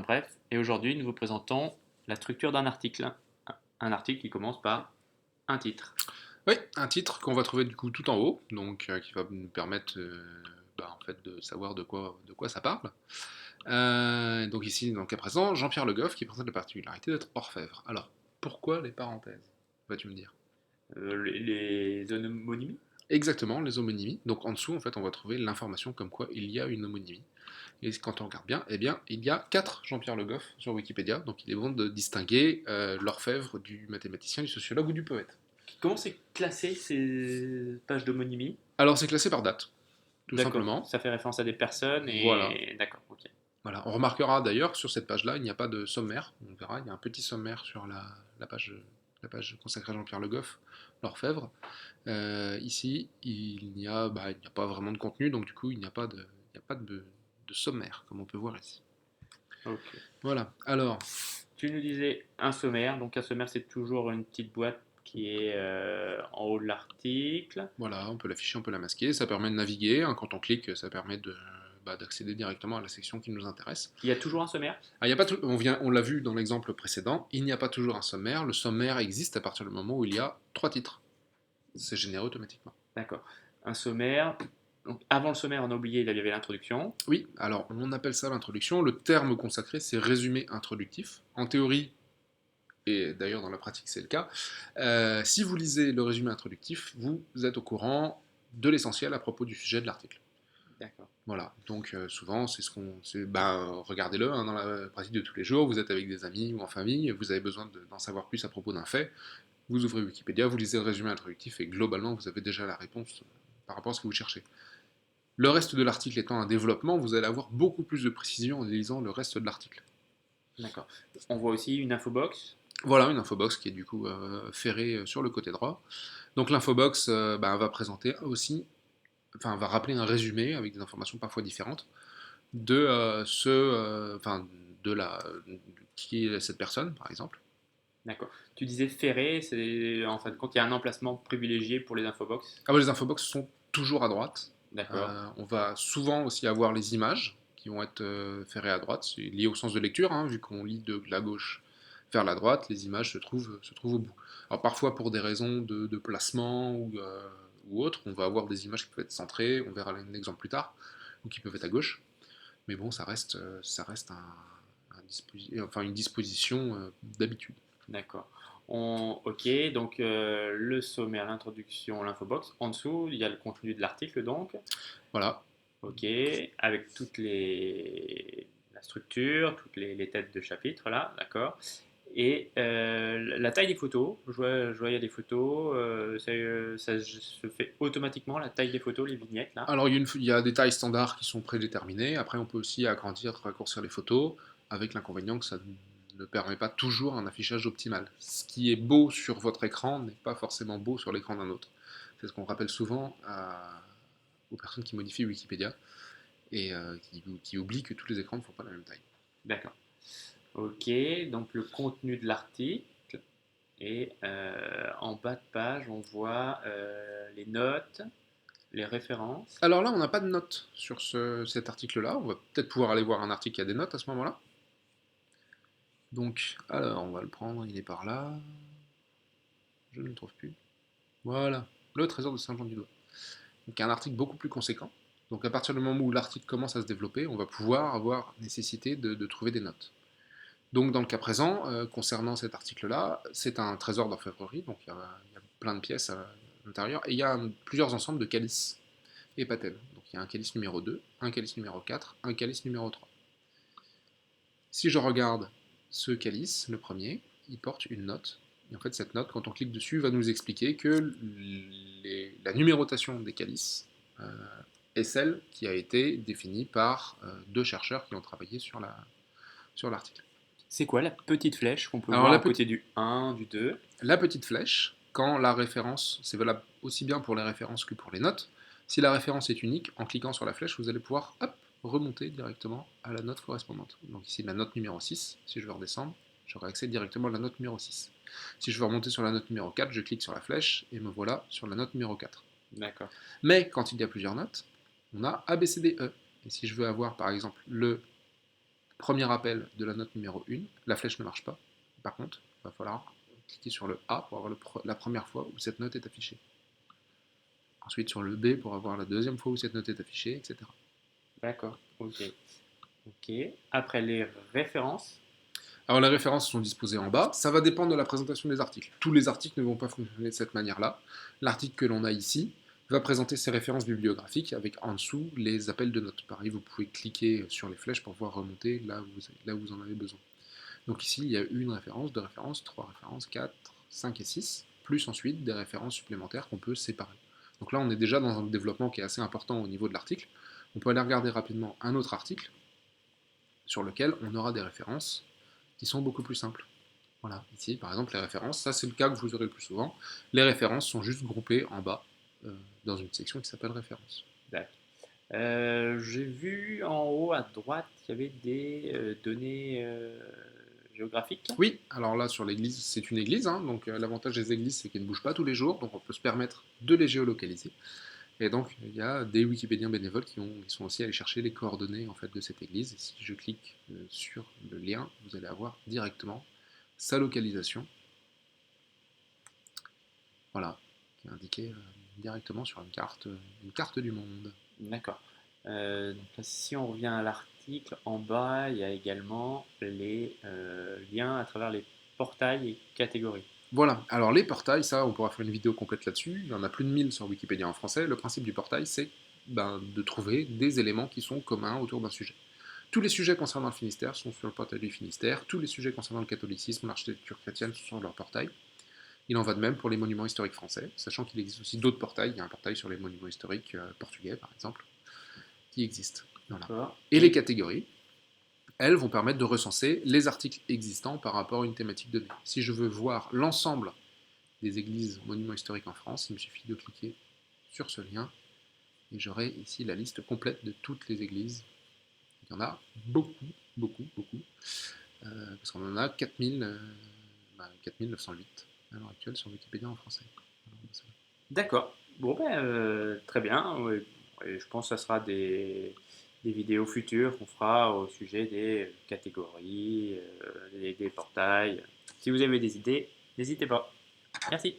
Bref, et aujourd'hui nous vous présentons la structure d'un article. Un article qui commence par un titre. Oui, un titre qu'on va trouver du coup tout en haut, donc qui va nous permettre en fait, de savoir de quoi ça parle. Donc ici, dans le cas présent, Jean-Pierre Le Goff qui présente la particularité d'être orfèvre. Alors, pourquoi les parenthèses, vas-tu me dire? Les homonymies. Exactement, les homonymies. Donc en dessous, en fait, on va trouver l'information comme quoi il y a une homonymie. Et quand on regarde bien, eh bien, il y a 4 Jean-Pierre Le Goff sur Wikipédia, donc il est bon de distinguer l'orfèvre du mathématicien, du sociologue ou du poète. Comment c'est classé ces pages d'homonymie? Alors c'est classé par date, tout D'accord, simplement. ça fait référence à des personnes Voilà. et... D'accord, ok. Voilà, on remarquera d'ailleurs sur cette page-là, il n'y a pas de sommaire. On verra, il y a un petit sommaire sur la page consacrée à Jean-Pierre Le Goff, l'orfèvre. Ici, il n'y a pas vraiment de contenu, donc du coup, il n'y a pas de sommaire, comme on peut voir ici. Ok. Voilà, alors, Tu nous disais un sommaire, donc un sommaire c'est toujours une petite boîte qui est en haut de l'article. voilà, on peut l'afficher, on peut la masquer, ça permet de naviguer, hein, quand on clique, ça permet d'accéder directement à la section qui nous intéresse. Il y a toujours un sommaire? Ah, il y a pas tout- on l'a vu dans l'exemple précédent, il n'y a pas toujours un sommaire, le sommaire existe à partir du moment où il y a 3 titres. C'est généré automatiquement. D'accord. Un sommaire. Donc avant le sommaire, on a oublié, il y avait l'introduction. Oui, alors on appelle ça l'introduction. Le terme consacré, c'est résumé introductif. En théorie, et d'ailleurs dans la pratique c'est le cas, si vous lisez le résumé introductif, vous êtes au courant de l'essentiel à propos du sujet de l'article. D'accord. Voilà, donc souvent c'est ce qu'on. Regardez-le hein, dans la pratique de tous les jours, vous êtes avec des amis ou en famille, vous avez besoin d'en savoir plus à propos d'un fait, vous ouvrez Wikipédia, vous lisez le résumé introductif et globalement vous avez déjà la réponse par rapport à ce que vous cherchez. Le reste de l'article étant un développement, vous allez avoir beaucoup plus de précision en lisant le reste de l'article. D'accord. On voit aussi une infobox. Voilà une infobox qui est du coup ferrée sur le côté droit. Donc l'infobox va présenter aussi, enfin va rappeler un résumé avec des informations parfois différentes de de la qui est cette personne par exemple. D'accord. Tu disais ferré, c'est en fin de compte, il y a un emplacement privilégié pour les infobox. Ah ouais, les infobox sont toujours à droite. D'accord. On va souvent aussi avoir les images qui vont être ferrées à droite. C'est lié au sens de lecture, hein, vu qu'on lit de la gauche vers la droite, les images se trouvent au bout. Alors parfois pour des raisons de placement ou autre, on va avoir des images qui peuvent être centrées, on verra un exemple plus tard, ou qui peuvent être à gauche. Mais bon, ça reste une disposition d'habitude. D'accord. Ok, donc le sommaire, l'introduction, l'infobox. En dessous, il y a le contenu de l'article, donc. Voilà. Ok, avec la structure, toutes les têtes de chapitre, là, d'accord. Et la taille des photos, je vois il y a des photos, ça se fait automatiquement, la taille des photos, les vignettes, là. Alors il y a des tailles standards qui sont prédéterminées. Après, on peut aussi agrandir, raccourcir les photos, avec l'inconvénient que ça ne permet pas toujours un affichage optimal. Ce qui est beau sur votre écran n'est pas forcément beau sur l'écran d'un autre. C'est ce qu'on rappelle souvent aux personnes qui modifient Wikipédia et qui oublient que tous les écrans ne font pas la même taille. D'accord. Ok, donc le contenu de l'article. Et en bas de page, on voit les notes, les références. Alors là, on n'a pas de notes sur cet article-là. On va peut-être pouvoir aller voir un article qui a des notes à ce moment-là. Donc, alors, on va le prendre, il est par là. Je ne le trouve plus. Voilà, le trésor de Saint-Jean-du-Doigt. Donc un article beaucoup plus conséquent. Donc à partir du moment où l'article commence à se développer, on va pouvoir avoir nécessité de trouver des notes. Donc dans le cas présent, concernant cet article-là, c'est un trésor d'orfèvrerie, donc il y a plein de pièces à l'intérieur, et il y a plusieurs ensembles de calices et patelles. Donc il y a un calice numéro 2, un calice numéro 4, un calice numéro 3. Si je regarde ce calice, le premier, il porte une note. Et en fait, cette note, quand on clique dessus, va nous expliquer que la numérotation des calices est celle qui a été définie par 2 chercheurs qui ont travaillé sur l'article. C'est quoi la petite flèche qu'on peut Alors voir à côté du 1, du 2? la petite flèche, quand la référence, c'est valable aussi bien pour les références que pour les notes, si la référence est unique, en cliquant sur la flèche, vous allez pouvoir remonter directement à la note correspondante. Donc ici la note numéro 6, si je veux redescendre, j'aurai accès directement à la note numéro 6. Si je veux remonter sur la note numéro 4, je clique sur la flèche et me voilà sur la note numéro 4. D'accord. Mais quand il y a plusieurs notes, on a A, B, C, D, E. Et si je veux avoir par exemple Premier appel de la note numéro 1, la flèche ne marche pas. Par contre, il va falloir cliquer sur le A pour avoir la première fois où cette note est affichée. Ensuite sur le B pour avoir la deuxième fois où cette note est affichée, etc. D'accord, ok. Ok. Après les références. Alors les références sont disposées en bas, ça va dépendre de la présentation des articles. Tous les articles ne vont pas fonctionner de cette manière-là. L'article que l'on a ici va présenter ses références bibliographiques avec en dessous les appels de notes. Pareil, vous pouvez cliquer sur les flèches pour voir remonter là où vous en avez besoin. Donc ici, il y a une référence, deux références, trois références, 4, 5 et 6, plus ensuite des références supplémentaires qu'on peut séparer. Donc là, on est déjà dans un développement qui est assez important au niveau de l'article. On peut aller regarder rapidement un autre article sur lequel on aura des références qui sont beaucoup plus simples. Voilà, ici par exemple les références, ça c'est le cas que vous aurez le plus souvent. Les références sont juste groupées en bas dans une section qui s'appelle références. D'accord. J'ai vu en haut à droite, il y avait des données géographiques. Oui, alors là sur l'église, c'est une église, hein, donc l'avantage des églises c'est qu'elles ne bougent pas tous les jours, donc on peut se permettre de les géolocaliser. Et donc il y a des Wikipédiens bénévoles qui sont aussi allés chercher les coordonnées en fait de cette église. Et si je clique sur le lien, vous allez avoir directement sa localisation. Voilà, qui est indiquée directement sur une carte du monde. D'accord. Donc là, si on revient à l'article, en bas, il y a également les liens à travers les portails et catégories. Voilà, alors les portails, ça, on pourra faire une vidéo complète là-dessus. Il y en a plus de 1000 sur Wikipédia en français. Le principe du portail, c'est de trouver des éléments qui sont communs autour d'un sujet. Tous les sujets concernant le Finistère sont sur le portail du Finistère. Tous les sujets concernant le catholicisme, l'architecture chrétienne sont sur leur portail. Il en va de même pour les monuments historiques français, sachant qu'il existe aussi d'autres portails. Il y a un portail sur les monuments historiques portugais, par exemple, qui existe. Voilà. D'accord. Et les catégories, elles vont permettre de recenser les articles existants par rapport à une thématique donnée. Si je veux voir l'ensemble des églises monuments historiques en France, il me suffit de cliquer sur ce lien et j'aurai ici la liste complète de toutes les églises. Il y en a beaucoup, beaucoup, beaucoup, parce qu'on en a 4908 à l'heure actuelle sur Wikipédia en français. D'accord. Bon, ben, très bien. Ouais. Et je pense que ça sera des vidéos futures qu'on fera au sujet des catégories, des portails. Si vous avez des idées, n'hésitez pas. Merci.